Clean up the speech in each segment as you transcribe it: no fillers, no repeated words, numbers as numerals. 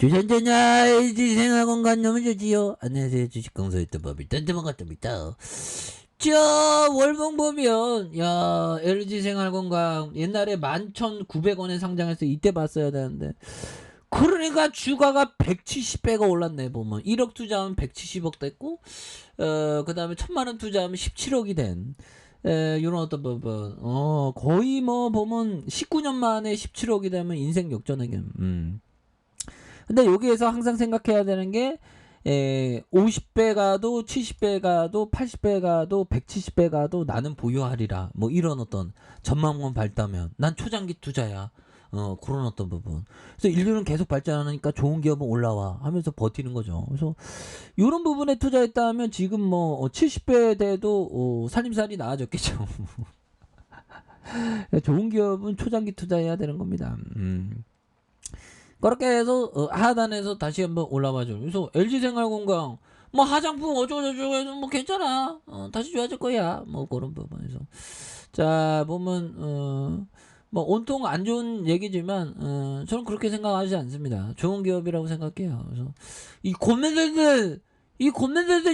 주전자냐 LG 생활건강 너무 좋지요. 안녕하세요, 주식강사 유튜버 딴딴반갑답니다. 자, 월봉 보면 야 LG 생활건강 옛날에 11,900원에 상장해서 이때 봤어야 되는데, 그러니까 주가가 170배가 올랐네. 보면 1억 투자하면 170억 됐고, 그 다음에 1,000만원 투자하면 17억이 된 요런 어떤 부분, 거의 뭐 보면 19년 만에 17억이 되면 인생 역전액임. 근데 여기에서 항상 생각해야 되는 게 50배 가도 70배 가도 80배 가도 170배 가도 나는 보유하리라, 뭐 이런 어떤 전망만 밝다면 난 초장기 투자야, 그런 어떤 부분. 그래서 인류는 계속 발전하니까 좋은 기업은 올라와 하면서 버티는 거죠. 그래서 이런 부분에 투자했다면 지금 뭐 70배 돼도 살림살이 나아졌겠죠. 좋은 기업은 초장기 투자해야 되는 겁니다. 그렇게 해서 하단에서 다시 한번 올라와줘. 그래서 LG생활건강 뭐 화장품 어쩌고저쩌고 해서 뭐 괜찮아, 다시 좋아질 거야, 뭐 그런 부분에서. 자 보면 뭐 온통 안 좋은 얘기지만 저는 그렇게 생각하지 않습니다. 좋은 기업이라고 생각해요. 그래서 이 고민들들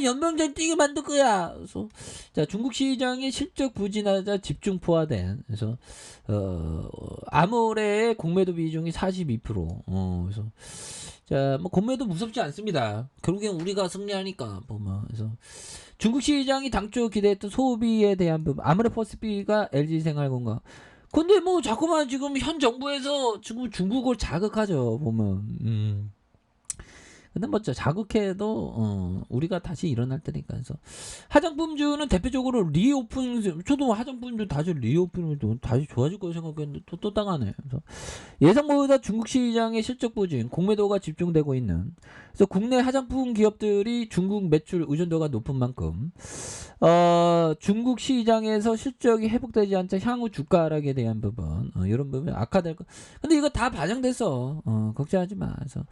연봉 잘 뛰게 만들 거야. 그래서 자, 중국 시장의 실적 부진하자 집중 포화된, 그래서 아모레의 공매도 비중이 42%. 그래서 자, 뭐 공매도 무섭지 않습니다. 결국엔 우리가 승리하니까 보면. 그래서 중국 시장이 당초 기대했던 소비에 대한 부분, 아모레 퍼시픽과 LG생활건강. 근데 뭐 자꾸만 지금 현 정부에서 지금 중국을 자극하죠 보면. 근데 뭐 자극해도 우리가 다시 일어날 테니까. 그래서 화장품주는 대표적으로 리오픈, 저도 화장품주 다시 리오픈을 다시 좋아질 거라고 생각했는데 또 당하네. 그래서 예상보다 중국 시장의 실적 부진, 공매도가 집중되고 있는, 그래서 국내 화장품 기업들이 중국 매출 의존도가 높은 만큼 중국 시장에서 실적이 회복되지 않자 향후 주가 하락에 대한 부분, 이런 부분 악화될 거. 근데 이거 다 반영됐어. 걱정하지 마. 그래서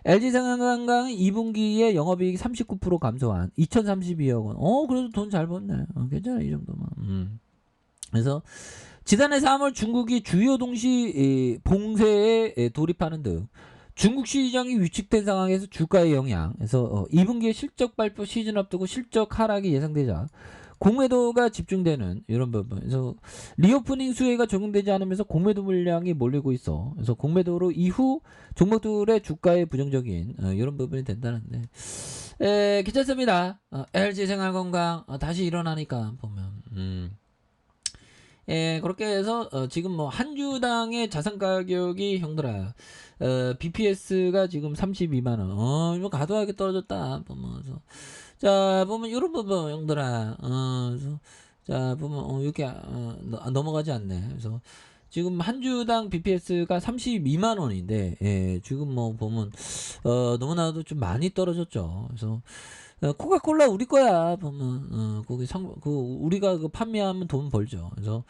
LG생활건강은 2분기에 영업이익 39% 감소한 2,032억 원. 그래도 돈 잘 벌네. 괜찮아 이 정도면. 그래서 지난해 3월 중국이 주요 동시 봉쇄에 돌입하는 등 중국 시장이 위축된 상황에서 주가의 영향, 그래서 2분기에 실적 발표 시즌 앞두고 실적 하락이 예상되자 공매도가 집중되는 이런 부분. 그래서 리오프닝 수혜가 적용되지 않으면서 공매도 물량이 몰리고 있어. 그래서 공매도로 이후 종목들의 주가에 부정적인 이런 부분이 된다는데, 괜찮습니다. LG생활건강 다시 일어나니까 보면. 그렇게 해서 지금 뭐 한 주당의 자산 가격이 형들아, BPS가 지금 32만원. 이거 과도하게 떨어졌다 보면서. 자 보면 이런 부분 형들아, 자 보면 이렇게 넘어가지 않네. 그래서 지금 한 주당 BPS가 32만원인데, 지금 뭐 보면 너무나도 좀 많이 떨어졌죠. 그래서 코카콜라 우리 거야 보면, 거기 우리가 그 판매하면 돈 벌죠. 그래서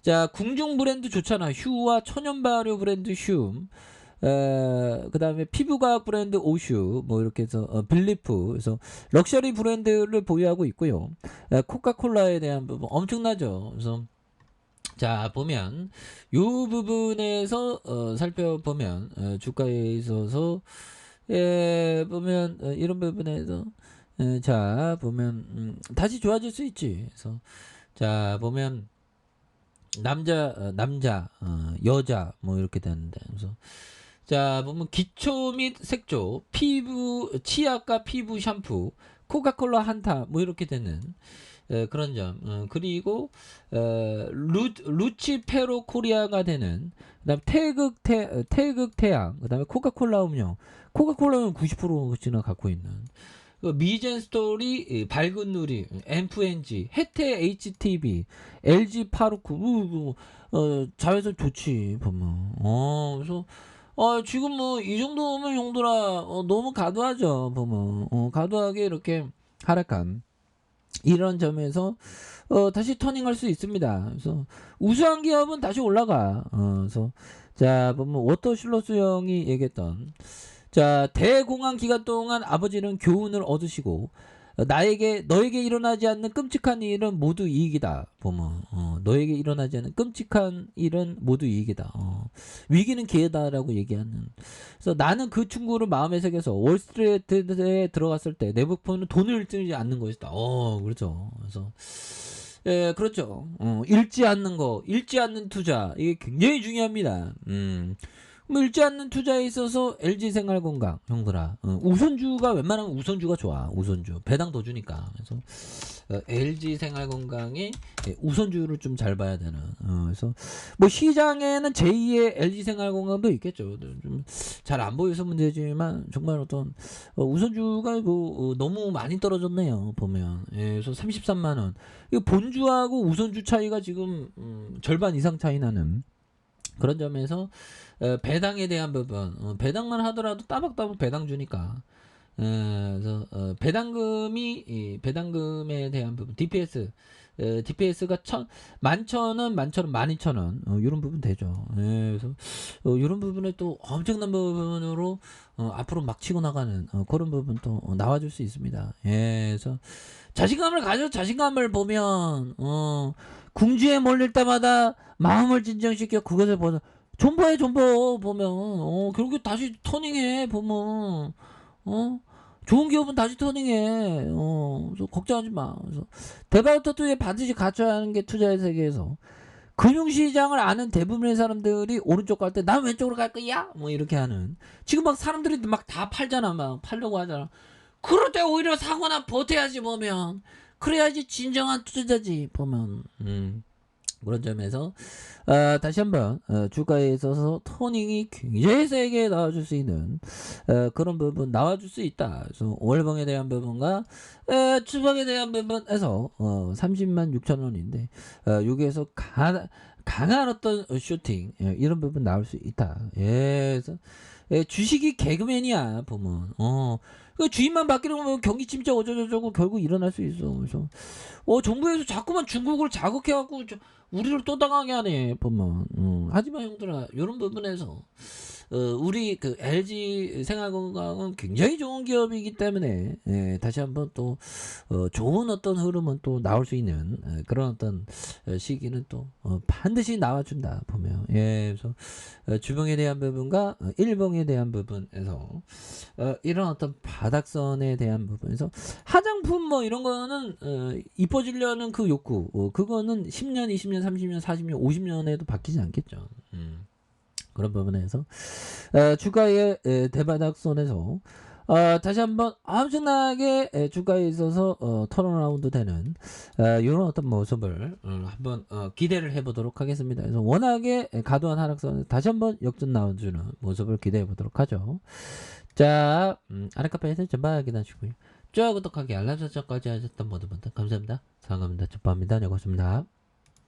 자, 궁중 브랜드 좋잖아. 휴와 천연 발효 브랜드 휴, 그 다음에 피부과학 브랜드 오슈, 뭐 이렇게 해서 빌리프, 그래서 럭셔리 브랜드를 보유하고 있고요. 코카콜라에 대한 부분 엄청나죠. 그래서 자 보면 요 부분에서 살펴보면 주가에 있어서 보면 이런 부분에서 자 보면 다시 좋아질 수 있지. 그래서 자 보면 남자 여자 뭐 이렇게 되는데, 그래서 자 보면 기초 및 색조, 피부 치약과 피부 샴푸, 코카콜라 한타 뭐 이렇게 되는 그런 점. 그리고 루치페로 코리아가 되는, 그다음 태극 태양, 그다음에 코카콜라 음료, 코카콜라는 90%나 갖고 있는 미젠 스토리, 밝은 누리, 앰프엔지, 혜태 HTV, LG 파루크, 자외선 좋지 보면. 그래서 지금 뭐 이 정도면 형들아, 너무 가도하죠 보면. 가도하게 이렇게 하락한 이런 점에서 다시 터닝할 수 있습니다. 그래서 우수한 기업은 다시 올라가. 그래서 자 보면 워터실로스 형이 얘기했던, 자 대공황 기간 동안 아버지는 교훈을 얻으시고 너에게 일어나지 않는 끔찍한 일은 모두 이익이다. 보면 너에게 일어나지 않는 끔찍한 일은 모두 이익이다. 위기는 기회다라고 얘기하는. 그래서 나는 그 충고를 마음에 새겨서 월스트리트에 들어갔을 때 내 목표는 돈을 잃지 않는 것이다. 그렇죠. 그래서 예, 그렇죠. 잃지 않는 거, 잃지 않는 투자 이게 굉장히 중요합니다. 뭐 잃지 않는 투자에 있어서 LG생활건강 형들아, 우선주가 웬만하면 우선주가 좋아. 우선주 배당 더 주니까. 그래서 LG생활건강이 우선주를 좀 잘 봐야 되는. 그래서 뭐 시장에는 제2의 LG생활건강도 있겠죠. 좀 잘 안 보여서 문제지만 정말 어떤 우선주가 너무 많이 떨어졌네요. 보면. 예, 그래서 33만 원. 이 본주하고 우선주 차이가 지금 절반 이상 차이 나는 그런 점에서 배당에 대한 부분, 배당만 하더라도 따박따박 배당 주니까. 그래서 배당금에 대한 부분, DPS가 11,000원, 12,000원, 이런 부분 되죠. 그래서 이런 부분에 또 엄청난 부분으로 앞으로 막 치고 나가는 그런 부분 또 나와줄 수 있습니다. 그래서 자신감을 가져. 자신감을 보면 궁지에 몰릴 때마다 마음을 진정시켜 그것을 보면 존버해. 존버 보면 결국에 다시 터닝해. 보면 좋은 기업은 다시 터닝해. 그래서 걱정하지 마. 그래서 데바우터투에 반드시 갖춰야 하는 게 투자의 세계에서 금융시장을 아는 대부분의 사람들이 오른쪽 갈 때 난 왼쪽으로 갈 거야. 뭐 이렇게 하는. 지금 막 사람들이 막 다 팔잖아. 막 팔려고 하잖아. 그럴 때 오히려 사거나 버텨야지. 보면 그래야지 진정한 투자자지. 보면 그런 점에서 다시 한번 주가에 있어서 토닝이 굉장히 세게 나와줄 수 있는 그런 부분 나와줄 수 있다. 그래서 월봉에 대한 부분과 추방에 대한 부분에서 30만 6천 원인데 여기에서 강한 어떤 슈팅 이런 부분 나올 수 있다. 그래서 주식이 개그맨이야. 보면 그 주인만 바뀌려면 경기 침체 어쩌고저쩌고 결국 일어날 수 있어. 그래서 정부에서 자꾸만 중국을 자극해갖고 우리를 또 당하게 하네. 보면 하지만 형들아, 이런 부분에서 우리 그 LG 생활건강은 굉장히 좋은 기업이기 때문에 다시 한번 또 좋은 어떤 흐름은 또 나올 수 있는 그런 어떤 시기는 또 반드시 나와준다. 보면 그래서 주봉에 대한 부분과 일봉에 대한 부분에서 이런 어떤 바닥선에 대한 부분에서 화장품 뭐 이런 거는 이뻐지려는 그 욕구 그거는 10년, 20년, 30년, 40년, 50년에도 바뀌지 않겠죠. 그런 부분에서 주가의 대바닥선에서 다시 한번 엄청나게 주가에 있어서 턴어라운드 되는 이런 어떤 모습을 한번 기대를 해보도록 하겠습니다. 그래서 워낙에 과도한 하락선에 다시 한번 역전 나와주는 모습을 기대해 보도록 하죠. 자, 아래카페에서 전방 확인하시고요. 좋아요, 구독하기, 알람 설정까지 하셨던 모든 분들 감사합니다. 사랑합니다. 첫방입니다. 네, 고맙습니다.